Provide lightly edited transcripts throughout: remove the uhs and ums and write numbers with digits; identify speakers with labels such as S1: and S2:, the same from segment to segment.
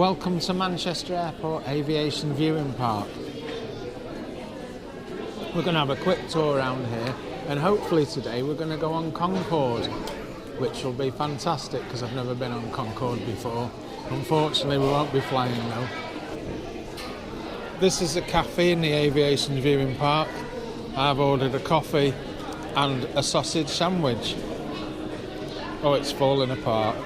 S1: Welcome to Manchester Airport Aviation Viewing Park. We're going to have a quick tour around here, and hopefully today we're going to go on Concorde, which will be fantastic because I've never been on Concorde before. Unfortunately we won't be flying though. This is a cafe in the Aviation Viewing Park. I've ordered a coffee and a sausage sandwich. Oh, it's falling apart.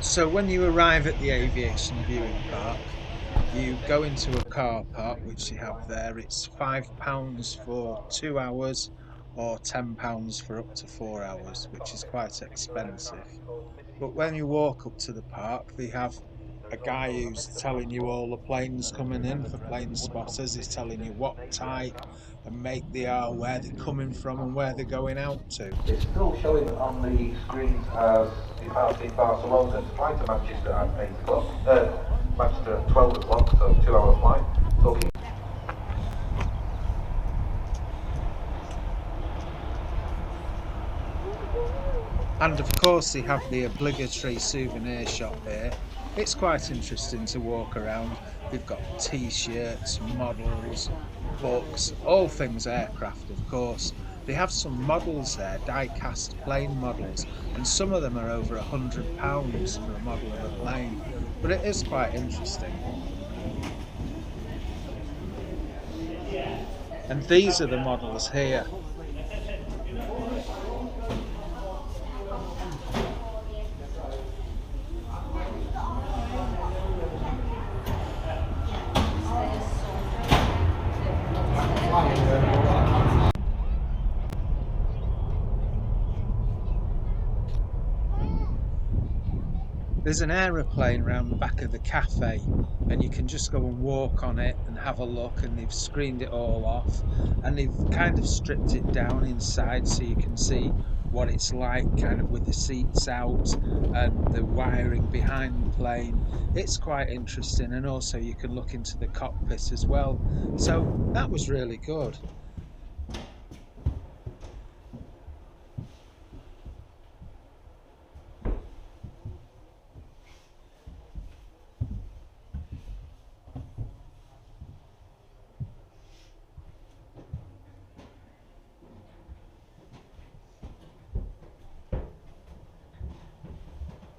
S1: So when you arrive at the Aviation Viewing Park, you go into a car park which you have there. It's £5 for 2 hours or £10 for up to 4 hours, which is quite expensive. But when you walk up to the park, they have a guy who's telling you all the planes coming in for plane spotters. He's telling you what type and make they are, where they're coming from and where they're going out to.
S2: It's still showing on the screens as departing Barcelona to fly to Manchester at 8 o'clock, Manchester at 12 o'clock, so 2 hour flight. So
S1: And of course they have the obligatory souvenir shop here. It's quite interesting to walk around. They've got t-shirts, models, books, all things aircraft of course. They have some models there, die-cast plane models, and some of them are over £100 for a model of a plane. But it is quite interesting. And these are the models here. There's an aeroplane round the back of the cafe, and you can just go and walk on it and have a look, and they've screened it all off and they've kind of stripped it down inside so you can see what it's like, kind of with the seats out and the wiring behind the plane. It's quite interesting, and also you can look into the cockpit as well. So that was really good.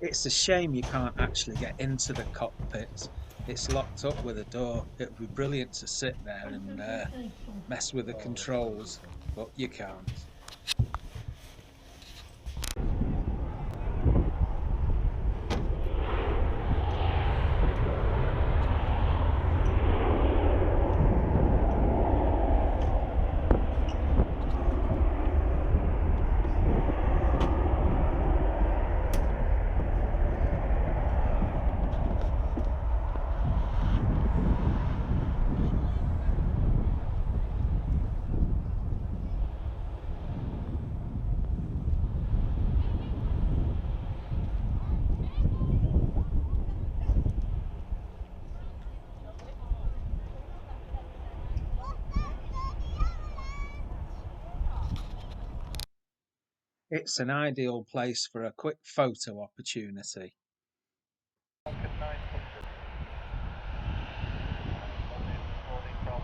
S1: It's a shame you can't actually get into the cockpit. It's locked up with a door. It would be brilliant to sit there and mess with the controls, but you can't. It's an ideal place for a quick photo opportunity.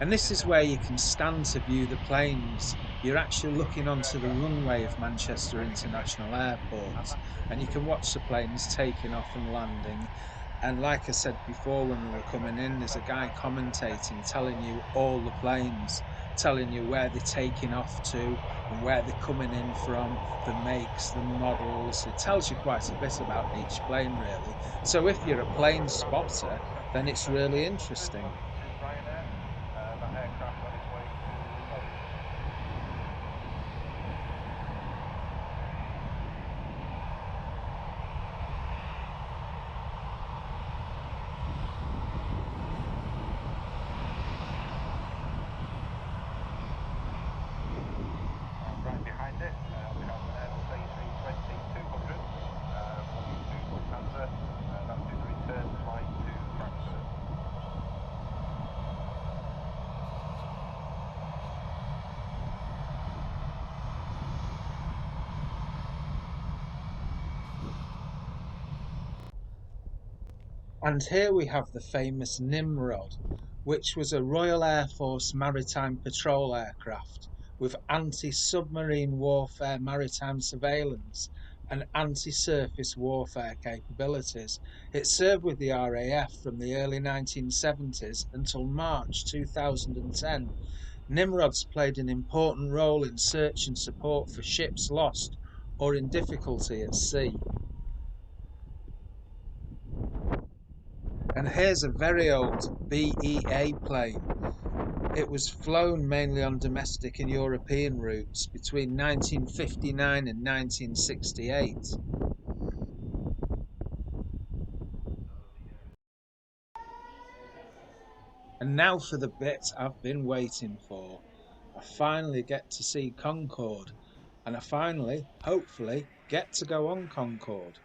S1: And this is where you can stand to view the planes. You're actually looking onto the runway of Manchester International Airport, and you can watch the planes taking off and landing. And like I said before when we were coming in, there's a guy commentating, telling you all the planes, telling you where they're taking off to and where they're coming in from, the makes, the models. It tells you quite a bit about each plane really. So if you're a plane spotter, then it's really interesting. And here we have the famous Nimrod, which was a Royal Air Force maritime patrol aircraft with anti-submarine warfare, maritime surveillance, and anti-surface warfare capabilities. It served with the RAF from the early 1970s until March 2010. Nimrods played an important role in search and support for ships lost or in difficulty at sea. And here's a very old BEA plane. It was flown mainly on domestic and European routes between 1959 and 1968. And now for the bit I've been waiting for. I finally get to see Concorde, and I finally, hopefully, get to go on Concorde.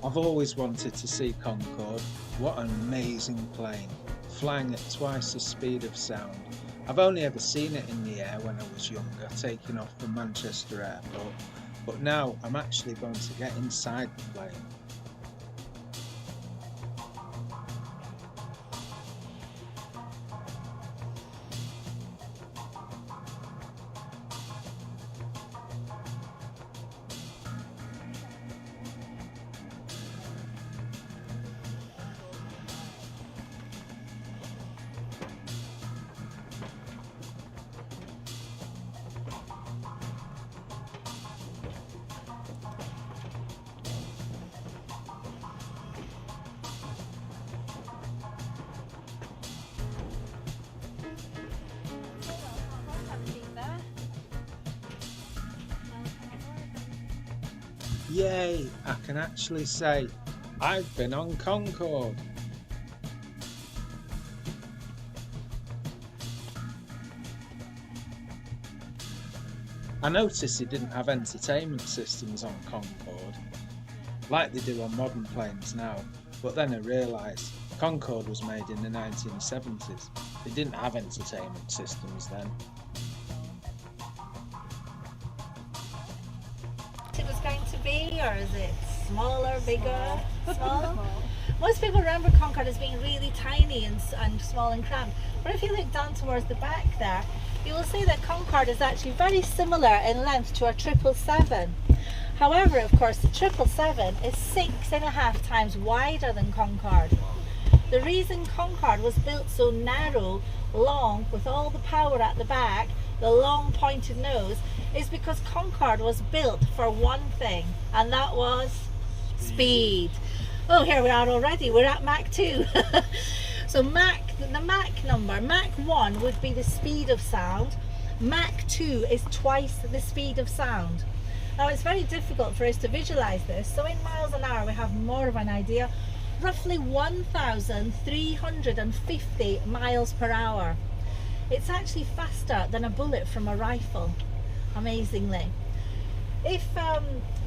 S1: I've always wanted to see Concorde. What an amazing plane, flying at twice the speed of sound. I've only ever seen it in the air when I was younger, taking off from Manchester Airport, but now I'm actually going to get inside the plane. Yay, I can actually say I've been on Concorde. I noticed it didn't have entertainment systems on Concorde, like they do on modern planes now, but then I realised Concorde was made in the 1970s. They didn't have entertainment systems then.
S3: It was going to be, or is it smaller, bigger, small? Most people remember Concorde as being really tiny and small and cramped, but if you look down towards the back there, you will see that Concorde is actually very similar in length to a 777. However, of course, the 777 is 6.5 times wider than Concorde. The reason Concorde was built so narrow, long, with all the power at the back, the long pointed nose, is because Concorde was built for one thing, and that was speed. Oh, here we are already. We're at Mach 2. So the Mach number, Mach 1 would be the speed of sound. Mach 2 is twice the speed of sound. Now it's very difficult for us to visualize this, so in miles an hour we have more of an idea. Roughly 1,350 miles per hour. It's actually faster than a bullet from a rifle, amazingly. If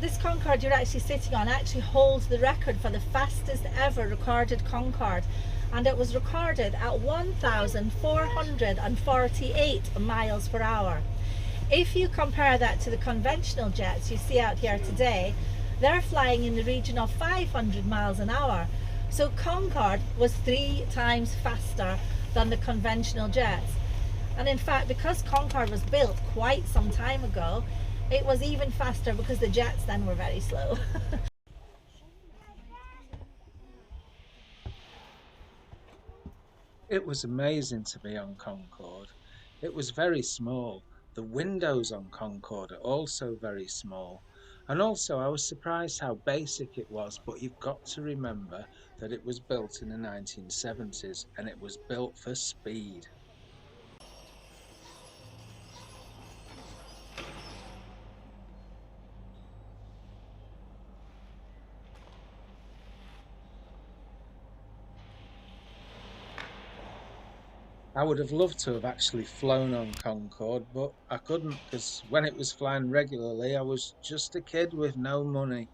S3: this Concorde you're actually sitting on actually holds the record for the fastest ever recorded Concorde, and it was recorded at 1,448 miles per hour. If you compare that to the conventional jets you see out here today, they're flying in the region of 500 miles an hour. So Concorde was 3 times faster than the conventional jets. And in fact, because Concorde was built quite some time ago, it was even faster because the jets then were very slow.
S1: It was amazing to be on Concorde. It was very small. The windows on Concorde are also very small. And also I was surprised how basic it was, but you've got to remember that it was built in the 1970s and it was built for speed. I would have loved to have actually flown on Concorde, but I couldn't because when it was flying regularly, I was just a kid with no money.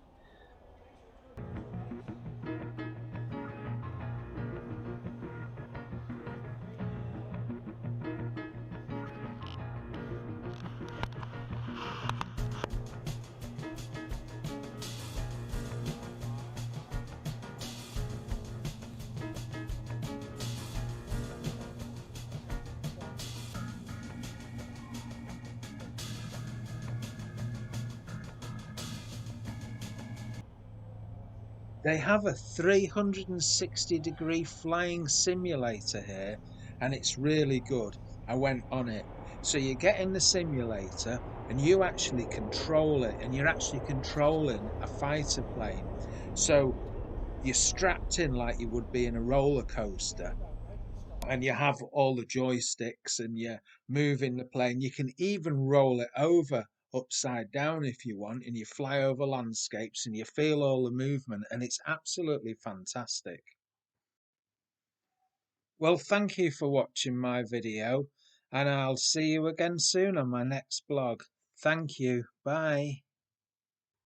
S1: They have a 360-degree flying simulator here, and it's really good. I went on it. So you get in the simulator and you actually control it, and you're actually controlling a fighter plane. So you're strapped in like you would be in a roller coaster, and you have all the joysticks and you're moving the plane. You can even roll it over upside down if you want, and you fly over landscapes and you feel all the movement, and it's absolutely fantastic. Well, thank you for watching my video, and I'll see you again soon on my next blog. Thank you. Bye.